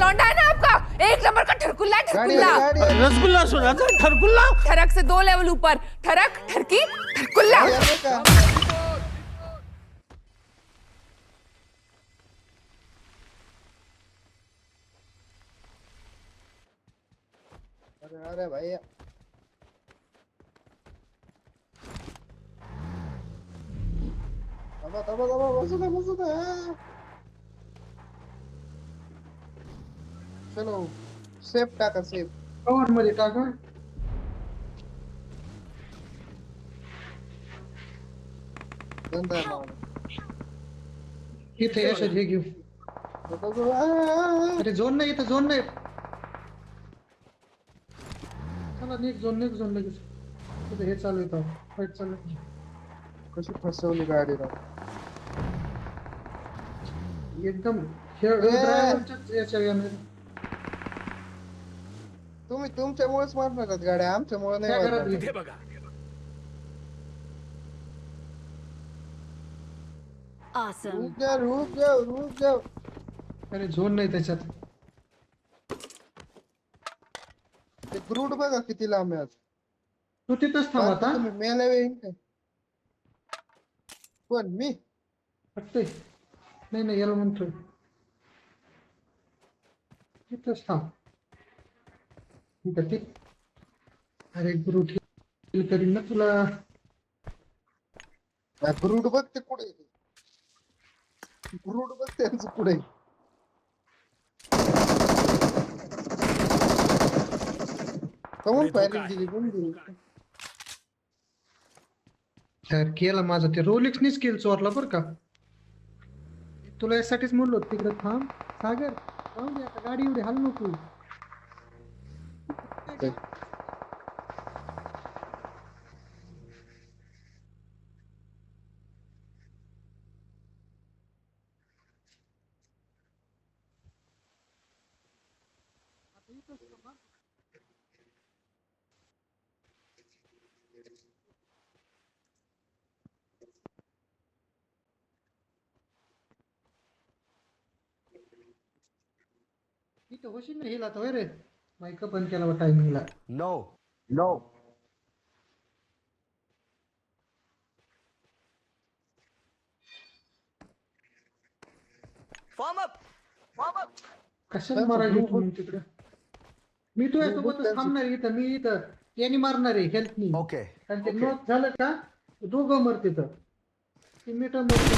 लौंडा है ना आपका, 1 नंबर का ठरकुल्ला है, ठरकुल्ला। रसगुल्ला सुना था, ठरकुल्ला। ठरक से 2 लेवल ऊपर, ठरक, ठरकी, ठरकुल्ला। अरे भाई बसू दे चलो सेफ टाका सेफ कवर मध्ये टाका. धंदा आहे मला. इथे यशत हे घेऊ. अरे झोन नाही, इथं झोन नाही. चला निक झोन लगेच. तिथे हे चालू आहे, फाईट चालू आहे. कशी फसवली गाडी राव. एकदम ड्रायव्हरच्याच याच्या याने. तुम्ही तुमच्यामुळेच मारणार आहात गाड्या, आमच्यामुळे त्या घरात नाही घे. बघा. Awesome. रुक जा. अरे झोन नाही त्याच्यात. ते ग्रूट बघा किती लांब आहे आज. तू तिथंच थांब आता. तुम्ही मेला वेळी काय पण मी वाटतंय. नाही याला म्हणतोय तिथंच थांब. ठीक आहे. अरे ग्रूट हिल करीन ना तुला. ग्रूट बघ ते पुढे. ग्रूट बघ त्यांचं पुढे. कमून फायरिंग दिली कोण दिली. यार केला माझा ते रोलिक्सनी स्किल चोरला बरं का. तुला यासाठीच म्हणलो तिकडे थांब. सागर जाऊ दे आता, गाडी एवढी हाल नको. इथं होशील ना हिला तर रे. माईक बंद केला बा टायमिंगला. नो. कशाला मारायला तू मग तिकडे. मी तुझ्या सोबतच थांबणार इथं. मी इथं याने मारणार आहे हेल्पनी. ओके. आणि ते नॉक झालं का दोघं मर तिथं. ते मीटर मरते.